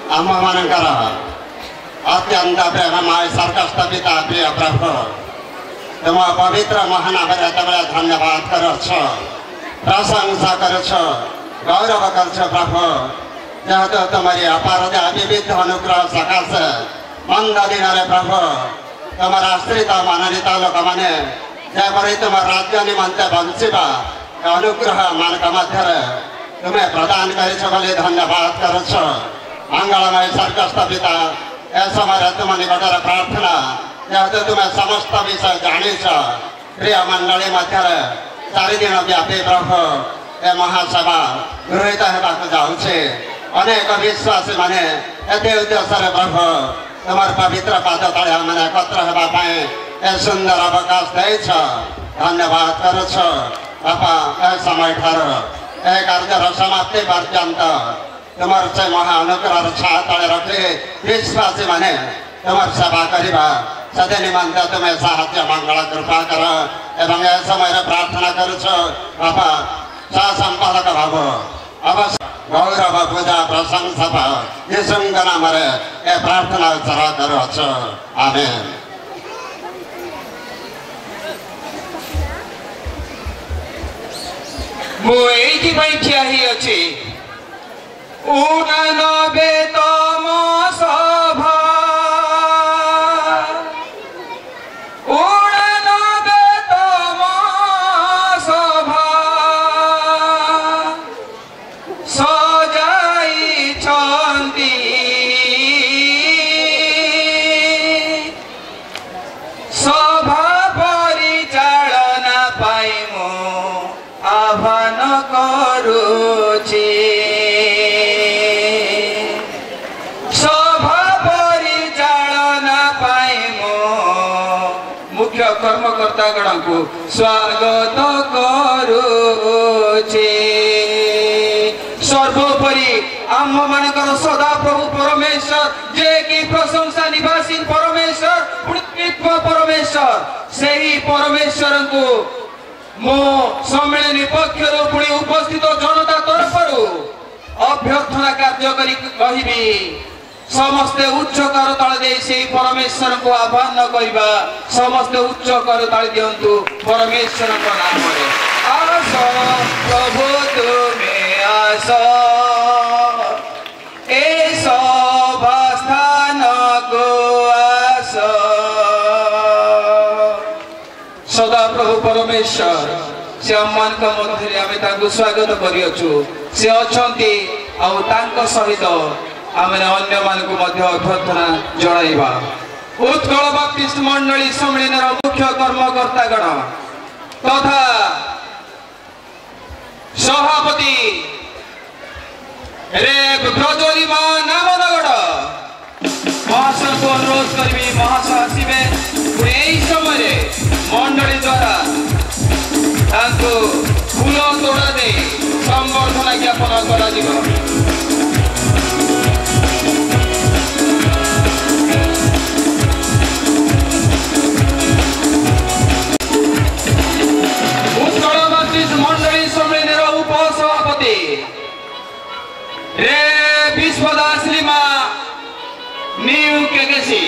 आम मानकर अत्यंत प्रेममय सर्कस्त पिता प्रिय प्रभु तुम पवित्र महानाम धन्यवाद कर प्रशंसा कर गौरव कर प्रभु जेहेतु तुम्हारी अपार विविध अनुग्रह सकाशे मंद दिन प्रभु तुम आश्रित मनोनीत लोक मैंने जपरी तुम राज्य निमंते बंचवा अनुग्रह मानक मध्य तुम्हें प्रदान कर धन्यवाद कर मंगलमय स्वर्गस्थ पिता ए समय तुम निकटर प्रार्थना जेहेतु तुम्हें समस्त विषय जानीच प्रिय मंडली मध्य 4 दिन व्यापी प्रभु ए महासभा गृहीत होगा जाऊे अनेक विश्वासी माने एते उद्देश्य प्रभु तुम पवित्र पाद तले मैंने एकत्र होगापी ए सुंदर अवकाश देछ धन्यवाद कर बापा ए समय ठार ए कार्यर समाप्ति पर्यंत तुम से महाअनुग्रह छा तले रखी विश्वासी माने तुम सेवा करवा से निमंते तुम्हें साहाय्य मंगल कृपा कर एवं ए समय प्रार्थना कर बापा सह संपादक भाव अवश्य गौरव पूजा प्रशंसा यीशुଙ୍କ नामରେ ए प्रार्थना उच्चार करुछ आमेन। मु एठी बैठिया ही अछि उननबे तम सभा उननबे तम सभा सजाई छन्ति सभा परिचालना पाई मु आह्वान करुछि कर्मकर्ता गण को स्वागत करुछि। सर्वोपरि आम मानकर सदा प्रभु परमेश्वर जे कि प्रशंसा निवासी परमेश्वर पुण्यत्व परमेश्वर से ही परमेश्वर को मो सम्मेलन पक्षर पुणी उपस्थित जनता तरफ अभ्यर्थना कार्य करी समस्ते उच्च कर तले दे से परमेश्वर को आह्वान करवा समस्ते उच्च कर तले दिंतु परमेश्वर नाम आस प्रभु तुम्हें आस ए सभास्थान को आस सदा प्रभु परमेश्वर से अम्मान का मध्य आम स्वागत करियछु से अछंती आउ तांको सहित आम अन्य मानक अभ्यर्थना जणाइबा। उत्कल बाप्तिस्ट मंडली सम्मेलन मुख्य कर्मकर्ता गण तथा सभापति रेव ब्रजोलिमा नामनगढ़ महाशय को अनुरोध करी महाशय आसवे यही समय मंडली द्वारा फूल तोड़ा दे संबर्धना ज्ञापन कर मंडली सम्मेलन उपसभापति रे विश्वदास लिमा न्यू केकेसी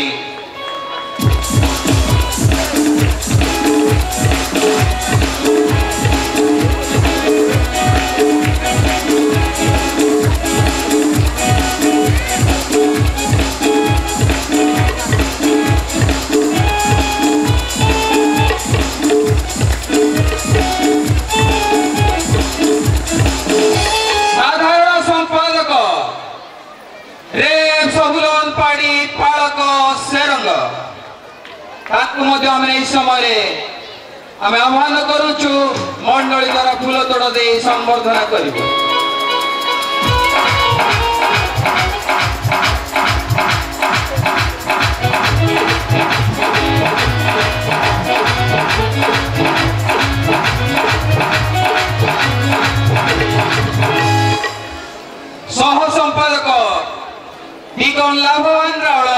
समय आम आह्वान करुचु मंडली द्वारा फूल तोड़ दे संबर्धना करिबो। सह संपादक दिगन लाभवान रावल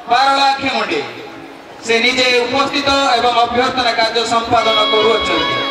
पारला खेमुंडी से निजे उपस्थित एवं अभ्यर्थना कार्य संपादन करुछन्ति।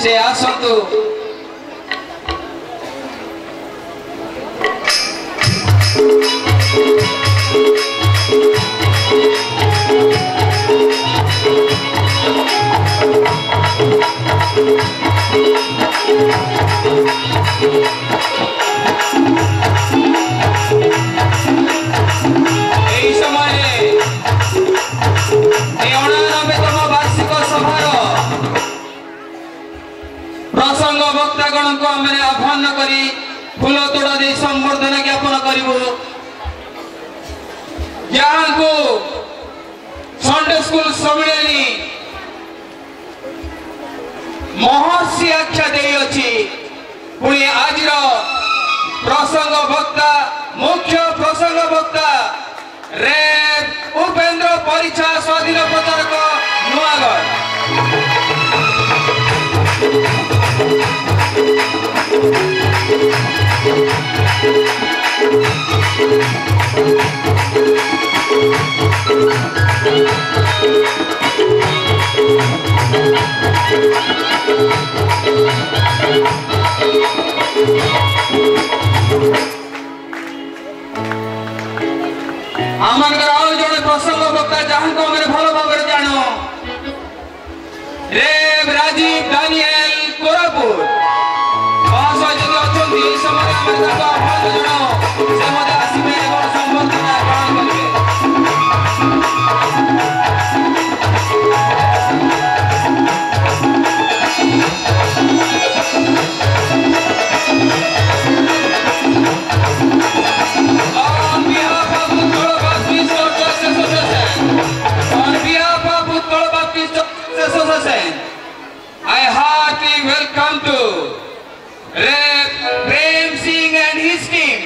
से आसतु प्रसंग वक्तागण को आम आह्वान करी फूल तोड़ा दे संबर्धना ज्ञापन करूँ जहाँ को संडे स्कूल सम्मिलनी महर्षि आख्या दे अच्छी पुणी आज प्रसंग वक्ता मुख्य प्रसंग वक्ता रेव उपेंद्र परिचा स्वाधीन प्रचारक नुआगढ़ आमनकर आउ जने प्रसंग वक्ता जहाँ को मेरे भल भाव जान रेव राजीव दानियल कोरापुर महाशय जदि अछंती ए समय आमे ताको आह्वान जणाओ से मते आसीबे एवं संबर्धना ग्रहण I heartily welcome to Rev Prem Singh and his team.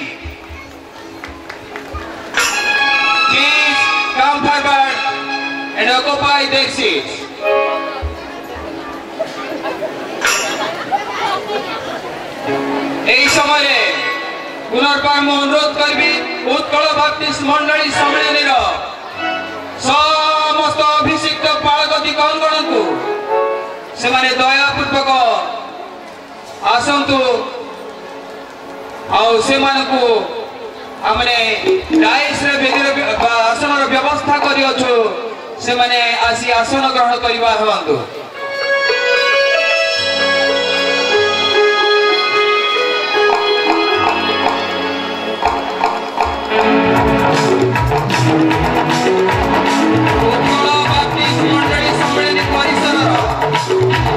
Please come forward and occupy their seats. এই সময়ে পুনর্বার অনুরোধ করবি উৎকল বাপ্তিস্ট মন্ডলী সম্মেলনীর समस्त अभिषिक्त पालक दिगण को से माने दयापूर्वक आसतु आमने डाइस आसन व्यवस्था करियो से माने आसी आसन ग्रहण करवा हवंतु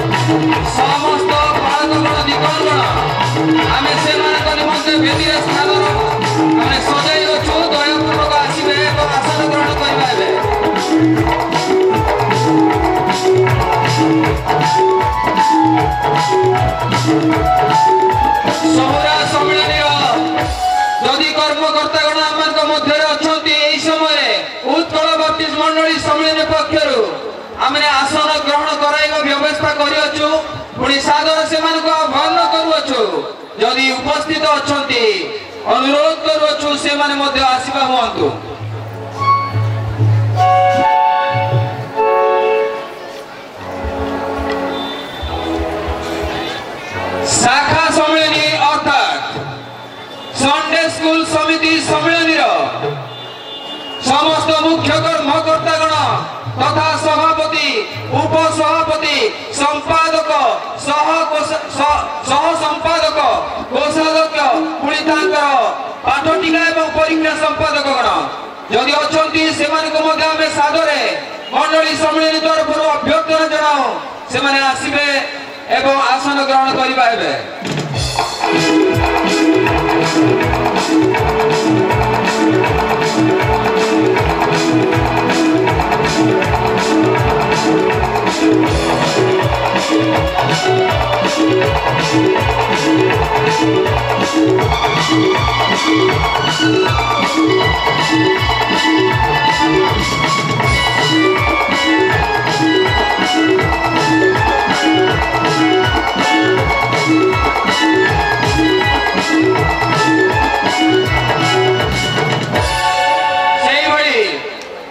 समस्त पालकगण दिगणगण आम से निमंत्रण वेदी स्थान सजाई अच्छु दयापूर्वक आसवे आसन ग्रहण करवा सहरा सम्मेलन जदि कर्मकर्तागण आम मध्य अच्छा समय उत्कल बाप्तिस्ट मंडली सम्मेलन पक्षर आमने आसन ग्रहण कराइबा व्यवस्था करियछु पुणी सादर से आह्वान करुछु जदि उपस्थित अछंती अनुरोध करुछु से माने मध्य आसीबा हुअंतु शाखा सम्मेलनी अर्थात संडे स्कूल समिति सम्मेलनी समस्त मुख्य कर्मकर्तागण तथा सभापति उपसभापति संपादक सह संपादक कोषाध्यक्ष पुणी पाठटिका एवं परीक्षा संपादक गण जदि अछंती सेमानक मध्य आमे सादरे मंडली सम्मेलन तरफ अभ्यर्थना जनाओ से माने आसीबे एवं आसन ग्रहण करिबा हेबे।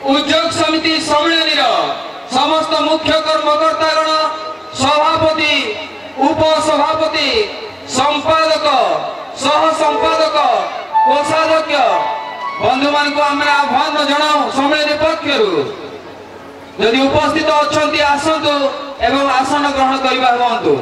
उद्योग समिति सम्मेलन समस्त मुख्य कर्मकर्तागण सभापति उपसभापति संपादक सह संपादक कोषाध्यक्ष बंधु मान को आम आह्वान जनाऊ सम्मेलन पक्षर यदि उपस्थित अच्छा आसतु एवं आसन ग्रहण करवा हूँ।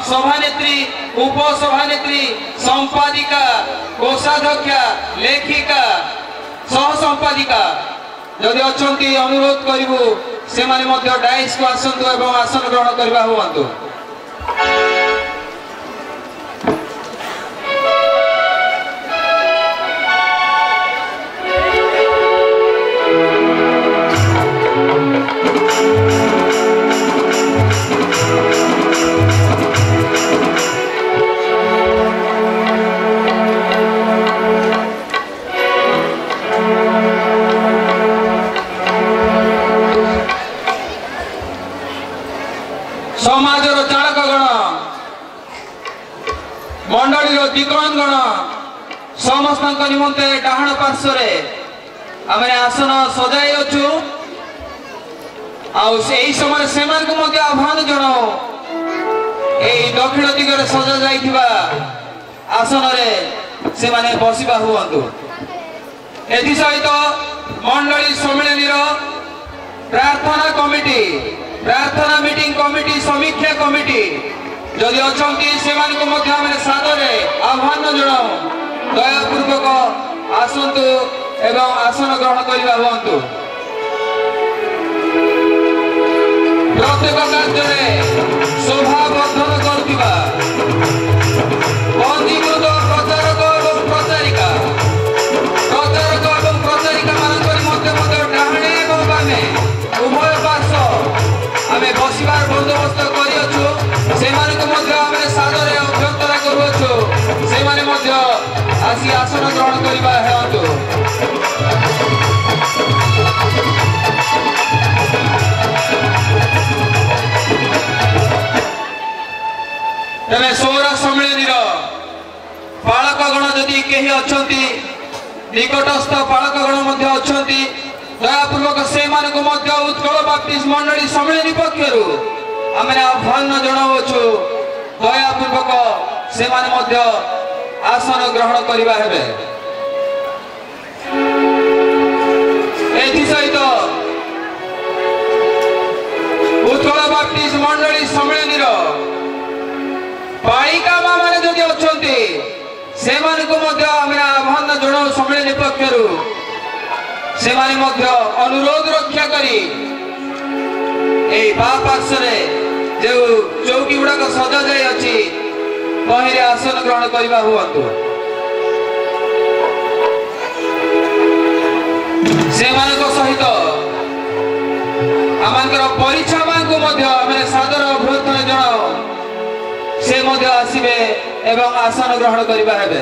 सभानेत्री उपसभानेत्री संपादिका कोषाध्यक्षा लेखिका सह संपादिका जदि अच्छी अनुरोध करूँ से डाइस को आसतु एवं आसन ग्रहण करवा हूँ। समाजर चालकगण मंडली दिग्गणगण समस्त निमंते डाहाण पार्श्व आम आसन सजाई अच्छु आई समय से आह्वान जनाओ यही दक्षिण दिगरे सजा जाइथिबा आसन से बसवा हूँ। एसहित मंडली सम्मेलन प्रार्थना कमिटी प्रार्थना मीटिंग कमिटी समीक्षा कमिटी जदि अच्छा से सादरे आह्वान जनाऊ दयापूर्वक आसतु एवं आसन ग्रहण करवा हूँ। प्रत्येक कार्य शोभा वर्धन करुवा पंजीकृत प्रचारक और प्रचारिका मान डाणे और बामे उभय पार्श्व आमे बसवार बंदोबस्त कर सादरे अभ्यर्थना करुछु से आसी आसन ग्रहण करवा हेतु। तेरे सौरा सम्मेलन पालकगण जदि कहीं अच्छा निकटस्थ पालकगण अच्छा दयापूर्वक से उत्कल बाप्टिस्ट मंडली सम्मेलन पक्षर आम आह्वान जनावु दयापूर्वक से आसन ग्रहण करवा हेबे। एसहित उत्कल बाप्टिस्ट मंडली सम्मेलन बालिका माँ मैंने जदि अच्छा से आह्वान जनाऊ सम्मेलन पक्षर से अनुरोध रक्षा करी बा पार्श्व जो चौकी गुड़ाक सजा जाए अच्छी बहिरे आसन ग्रहण करवा हूँ। से सहित आम परीक्षा माँ को सादर अभ्यर्थना जनाओ से आसबे एवं आसन ग्रहण करवा हेबे।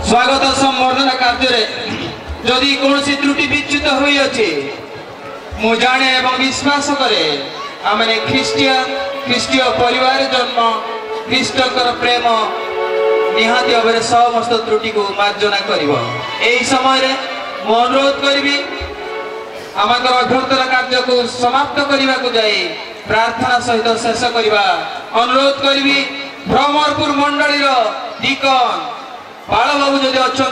स्वागत संवर्धना कार्य जदि कौन त्रुटि विच्युत हुई अच्छे मु जाने एवं विश्वास करे आमने ख्रीष्टीय परिवार जन्म ख्रीष्टर प्रेम निहाती भाव समस्त त्रुटि को मार्जना कर समय मु अनुरोध करी आमर अभ्यर्थना कार्य को समाप्त करने को जाए प्रार्थना सहित शेष करवा अनुरोध करी भ्रमरपुर मंडली डीकन बाल बाबू जदि अच्छा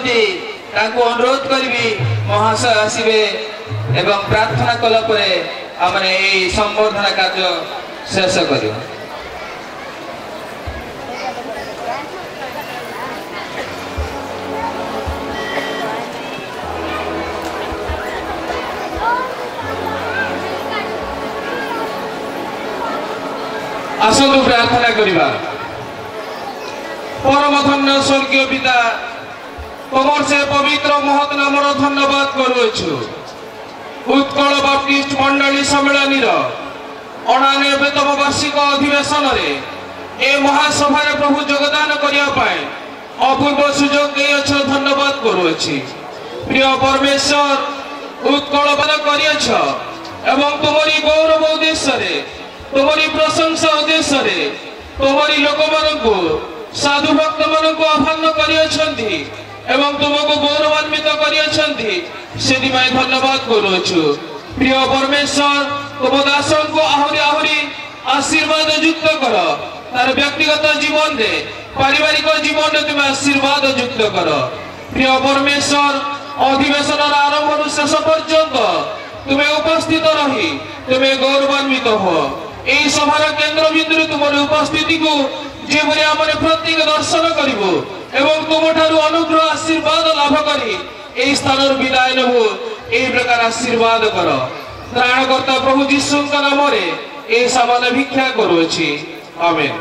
अनुरोध करी महाशय आसवे एवं प्रार्थना कलापर आम संवर्धना कार्य शेष कर आसतु प्रार्थना करवा। परम धन्य स्वर्गीय पिता तुमर से पवित्र महत नामर धन्यवाद करुछु। उत्कल बाप्टिस्ट मंडली सम्मेलन 99तम वार्षिक अधिवेशन ए महासभा प्रभु योगदान करने अपूर्व सुजोग दे धन्यवाद करुछि। प्रिय परमेश्वर उत्कल कर तुमरी गौरव उद्देश्य तुमरी प्रशंसा उद्देश्य तुमरी लोक मान साधु भक्त मान आह्वान कर तुमको गौरवान्वित कर धन्यवाद करुछु। प्रिय परमेश्वर तुम दास को आहरी आहरी आशीर्वाद युक्त कर तार व्यक्तिगत जीवन रे पारिवारिक जीवन तुम आशीर्वाद युक्त कर। प्रिय परमेश्वर अधिवेशन आरंभ शेष पर्यंत तुम्हें उपस्थित रही तुम्हें गौरवान्वित हो। यही सभार केन्द्र बिंदु तुम उपस्थिति को जो प्रत्येक दर्शन करू एवं तुम अनुग्रह आशीर्वाद लाभ कर स्थान विदाय नबू यही प्रकार आशीर्वाद कर। त्राणकर्ता प्रभु जीशु नाम सामान भिक्षा करुछि आमेन।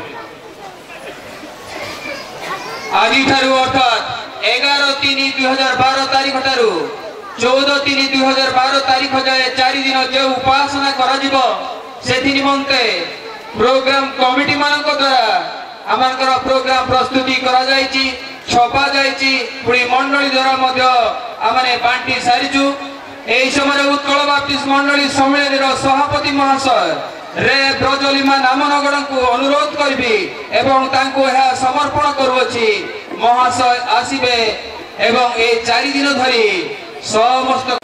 आज अर्थात 11/3/2012 तारीख ठारू 14/3/2012 तारीख जाए 4 दिन जो उपासना कर निमंते प्रोग्राम कमिटी मान द्वारा आमर प्रोग्राम प्रस्तुति करा जायछि छपा जायछि पुणी मंडली द्वारा आमने बांटी सारिचु। एही समय उत्कल बाप्टिस्ट मंडली सम्मेलन सभापति महाशय रे ब्रजलिमा नामनगण को अनुरोध करी एवं तांको यह समर्पण करुछि। महाशय आसीबे एवं ए 4 दिन धरी समस्त